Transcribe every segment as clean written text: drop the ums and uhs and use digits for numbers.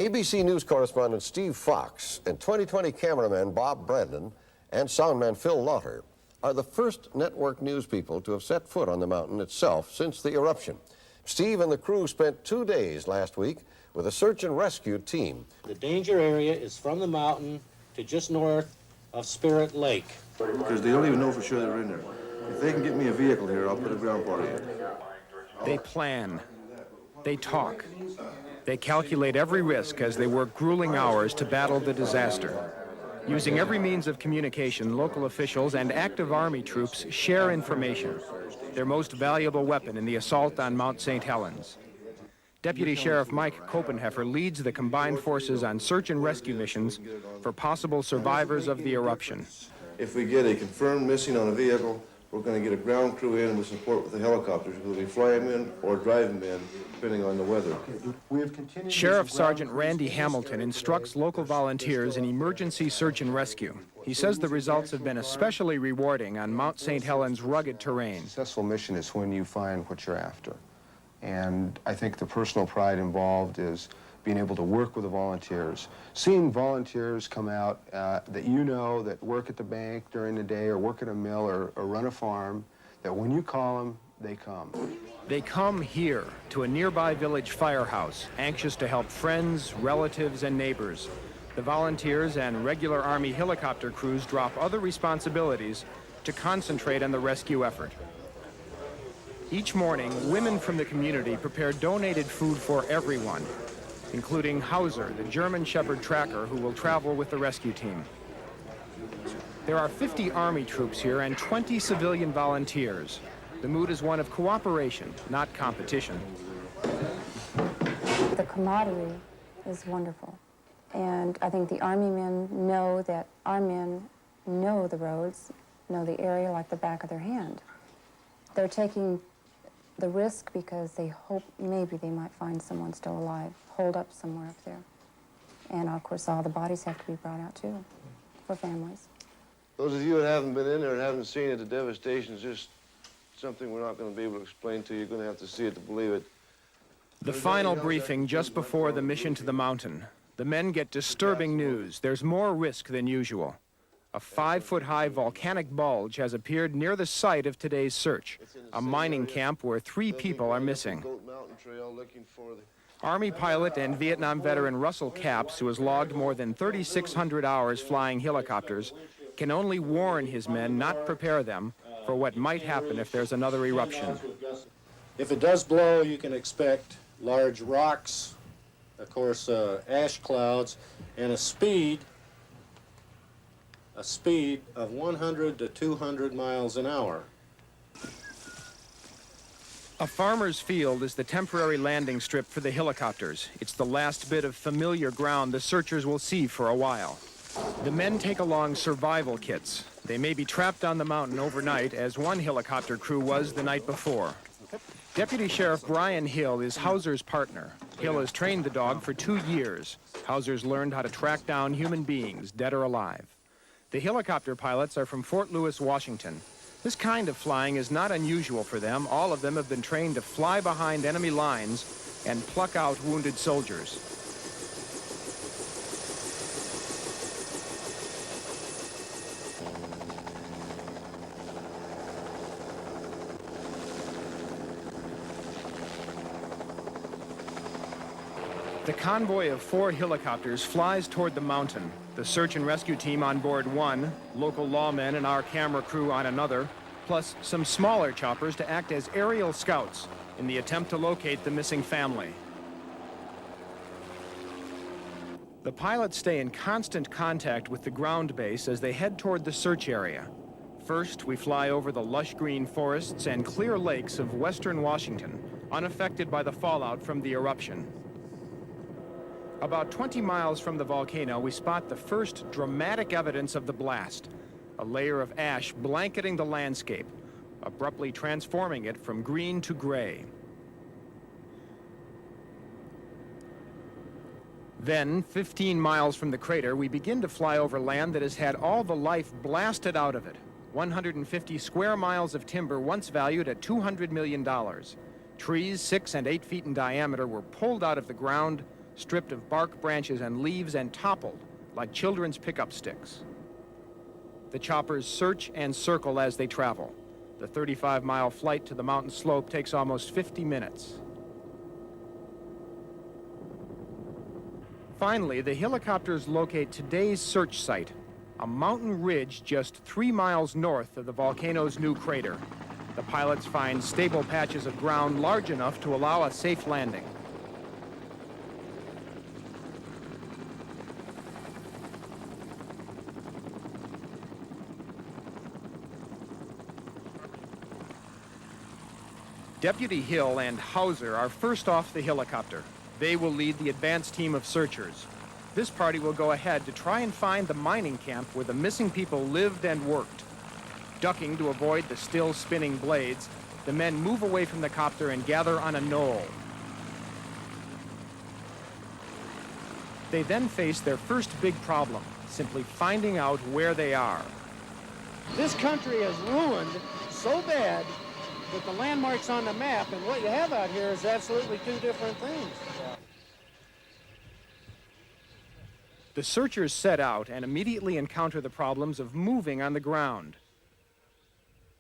ABC News correspondent Steve Fox and 2020 cameraman Bob Brandon and soundman Phil Lauter are the first network news people to have set foot on the mountain itself since the eruption. Steve and the crew spent 2 days last week with a search and rescue team. The danger area is from the mountain to just north of Spirit Lake. Because they don't even know for sure they're in there. If they can get me a vehicle here, I'll put a ground party in. They plan. They talk. They calculate every risk as they work grueling hours to battle the disaster. Using every means of communication, local officials and active Army troops share information, their most valuable weapon in the assault on Mt.St. Helens. Deputy Sheriff Mike Copenheffer leads the combined forces on search and rescue missions for possible survivors of the eruption. If we get a confirmed missing on a vehicle, we're going to get a ground crew in with support with the helicopters. We'll be fly them in or drive them in, depending on the weather. Sheriff Sergeant Randy Hamilton instructs local volunteers in emergency search and rescue. He says the results have been especially rewarding on Mount St. Helens' rugged terrain. A successful mission is when you find what you're after. And I think the personal pride involved is being able to work with the volunteers. Seeing volunteers come out that you know that work at the bank during the day or work at a mill or run a farm, that when you call them, they come. They come here to a nearby village firehouse, anxious to help friends, relatives, and neighbors. The volunteers and regular Army helicopter crews drop other responsibilities to concentrate on the rescue effort. Each morning, women from the community prepare donated food for everyone, including Hauser, the German Shepherd tracker who will travel with the rescue team. There are 50 Army troops here and 20 civilian volunteers. The mood is one of cooperation, not competition. The camaraderie is wonderful. And I think the Army men know that our men know the roads, know the area like the back of their hand. They're taking the risk because they hope maybe they might find someone still alive, holed up somewhere up there. And of course, all the bodies have to be brought out too, for families. Those of you that haven't been in there and haven't seen it, the devastation is just something we're not going to be able to explain to you. You're going to have to see it to believe it. The final briefing just before the mission to the mountain. The men get disturbing news. There's more risk than usual. A 5-foot-high volcanic bulge has appeared near the site of today's search, a mining camp where 3 people are missing. Army pilot and Vietnam veteran Russell Capps, who has logged more than 3,600 hours flying helicopters, can only warn his men, not prepare them, for what might happen if there's another eruption. If it does blow, you can expect large rocks, of course, ash clouds, and a speed of 100 to 200 miles an hour. A farmer's field is the temporary landing strip for the helicopters. It's the last bit of familiar ground the searchers will see for a while. The men take along survival kits. They may be trapped on the mountain overnight, as one helicopter crew was the night before. Deputy Sheriff Brian Hill is Hauser's partner. Hill has trained the dog for 2 years. Hauser's learned how to track down human beings, dead or alive. The helicopter pilots are from Fort Lewis, Washington. This kind of flying is not unusual for them. All of them have been trained to fly behind enemy lines and pluck out wounded soldiers. The convoy of 4 helicopters flies toward the mountain. The search and rescue team on board one, local lawmen and our camera crew on another, plus some smaller choppers to act as aerial scouts in the attempt to locate the missing family. The pilots stay in constant contact with the ground base as they head toward the search area. First, we fly over the lush green forests and clear lakes of western Washington, unaffected by the fallout from the eruption. About 20 miles from the volcano, we spot the first dramatic evidence of the blast, a layer of ash blanketing the landscape, abruptly transforming it from green to gray. Then, 15 miles from the crater, we begin to fly over land that has had all the life blasted out of it. 150 square miles of timber once valued at $200 million. Trees 6 and 8 feet in diameter were pulled out of the ground, stripped of bark, branches, and leaves and toppled like children's pickup sticks. The choppers search and circle as they travel. The 35-mile flight to the mountain slope takes almost 50 minutes. Finally, the helicopters locate today's search site, a mountain ridge just 3 miles north of the volcano's new crater. The pilots find stable patches of ground large enough to allow a safe landing. Deputy Hill and Hauser are first off the helicopter. They will lead the advance team of searchers. This party will go ahead to try and find the mining camp where the missing people lived and worked. Ducking to avoid the still spinning blades, the men move away from the copter and gather on a knoll. They then face their first big problem, simply finding out where they are. This country is ruined so bad that the landmarks on the map and what you have out here is absolutely two different things. The searchers set out and immediately encounter the problems of moving on the ground.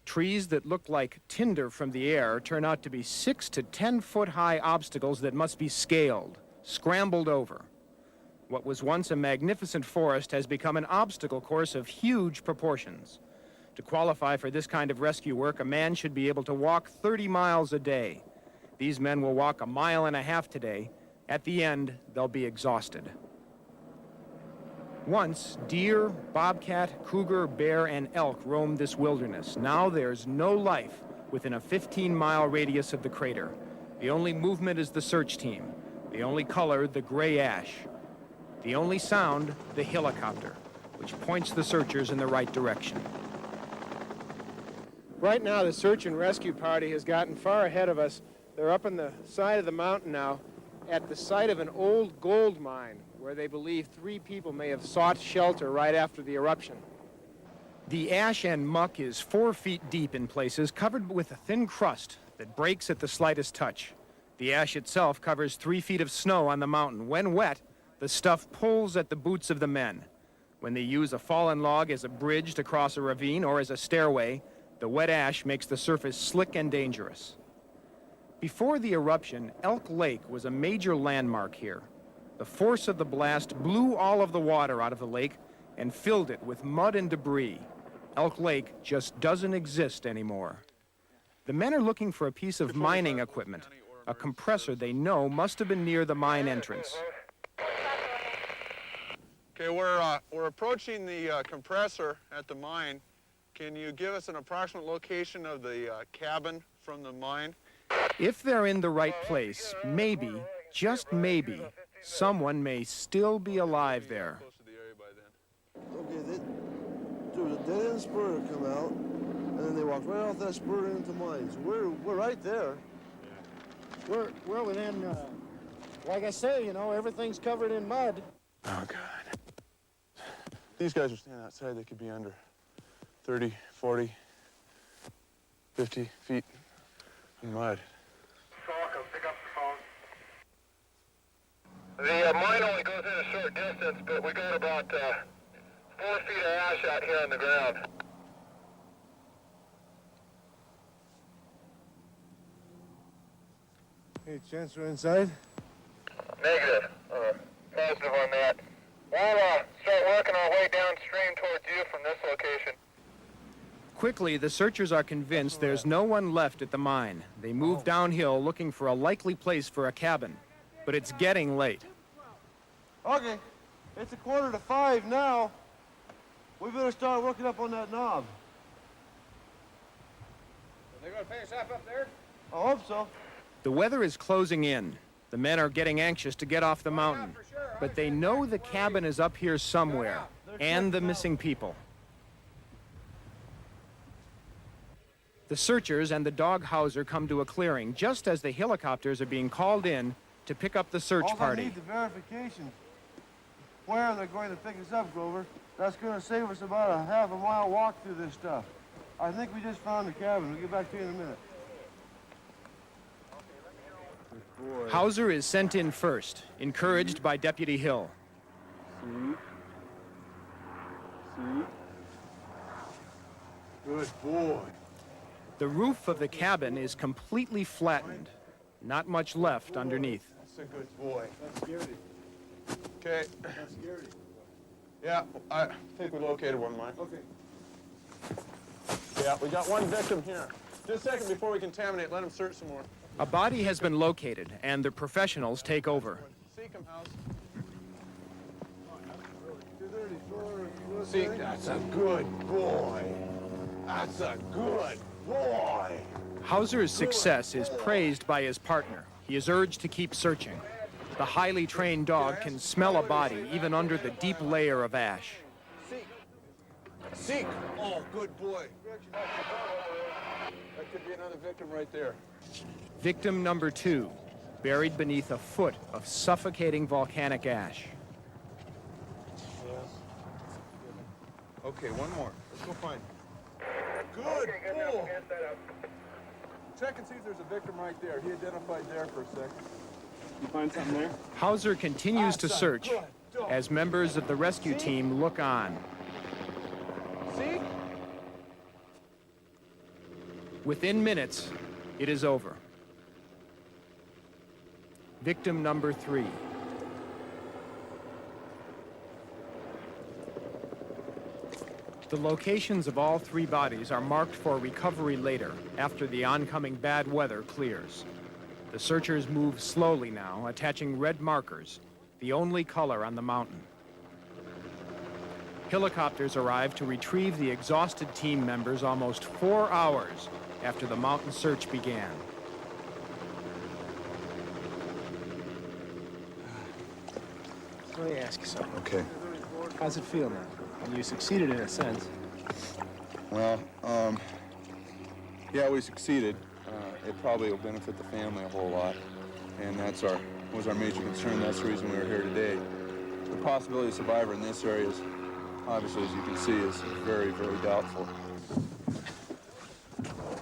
Trees that look like tinder from the air turn out to be 6 to 10 foot high obstacles that must be scaled, scrambled over. What was once a magnificent forest has become an obstacle course of huge proportions. To qualify for this kind of rescue work, a man should be able to walk 30 miles a day. These men will walk 1.5 miles today. At the end, they'll be exhausted. Once, deer, bobcat, cougar, bear, and elk roamed this wilderness. Now there's no life within a 15-mile radius of the crater. The only movement is the search team. The only color, the gray ash. The only sound, the helicopter, which points the searchers in the right direction. Right now, the search and rescue party has gotten far ahead of us. They're up on the side of the mountain now at the site of an old gold mine where they believe 3 people may have sought shelter right after the eruption. The ash and muck is 4 feet deep in places, covered with a thin crust that breaks at the slightest touch. The ash itself covers 3 feet of snow on the mountain. When wet, the stuff pulls at the boots of the men. When they use a fallen log as a bridge to cross a ravine or as a stairway, the wet ash makes the surface slick and dangerous. Before the eruption, Elk Lake was a major landmark here. The force of the blast blew all of the water out of the lake and filled it with mud and debris. Elk Lake just doesn't exist anymore. The men are looking for a piece of mining equipment, a compressor they know must have been near the mine entrance. Okay, we're approaching the compressor at the mine. Can you give us an approximate location of the cabin from the mine? If they're in the right place, maybe, just maybe, someone may still be alive there. Close to the area by then. Okay, there was a dead-end spur that come out, and then they walked right off that spur into mines. We're right there. We're within, like I say, you know, everything's covered in mud. Oh, God. These guys are standing outside. They could be under 30, 40, 50 feet in mud. Pick up the phone. The mine only goes in a short distance, but we got about 4 feet of ash out here on the ground. Hey, chance we're inside? Negative. Positive on that. We'll start working our way downstream towards you from this location. Quickly, the searchers are convinced there's no one left at the mine. They move downhill looking for a likely place for a cabin, but it's getting late. Okay, it's 4:45 now. We better start working up on that knob. Are they going to pick us up there? I hope so. The weather is closing in. The men are getting anxious to get off the mountain, but they know the cabin is up here somewhere, and the missing people. The searchers and the dog Hauser come to a clearing just as the helicopters are being called in to pick up the search All I party. need the verification. Where they're going to pick us up, Grover. That's going to save us about a half a mile walk through this stuff. I think we just found the cabin. We'll get back to you in a minute. boy. Hauser is sent in first, encouraged by Deputy Hill. See? See? Good boy. The roof of the cabin is completely flattened. Not much left underneath. That's a good boy. That's Garrity. Okay. That's Garrity. Yeah, I think we located one, Mike. Okay. Yeah, we got one victim here. Just a second before we contaminate, let him search some more. A body has been located, and the professionals take over. Seek him, House. Seek, that's a good boy. That's a good boy. Hauser's success is praised by his partner. He is urged to keep searching. The highly trained dog can smell a body even under the deep layer of ash. Seek. Seek. Oh, good boy. That could be another victim right there. Victim number 2, buried beneath a foot of suffocating volcanic ash. Okay, one more. Let's go find him. Good boy. Check and see if there's a victim right there. He identified there for a second. You find something there? Hauser continues to search as members of the rescue team look on. See? Within minutes, it is over. Victim number 3. The locations of all 3 bodies are marked for recovery later, after the oncoming bad weather clears. The searchers move slowly now, attaching red markers, the only color on the mountain. Helicopters arrive to retrieve the exhausted team members almost 4 hours after the mountain search began. Let me ask you something. Okay. How's it feel now? You succeeded in a sense. Well, yeah, we succeeded. It probably will benefit the family a whole lot, and was our major concern. That's the reason we were here today. The possibility of survivor in this area is, obviously, as you can see, is very, very doubtful.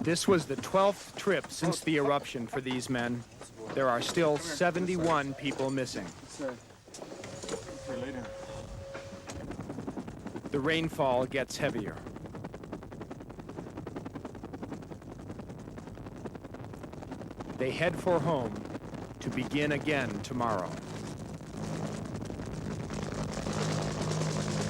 This was the 12th trip since the eruption for these men. There are still 71 people missing. The rainfall gets heavier. They head for home to begin again tomorrow.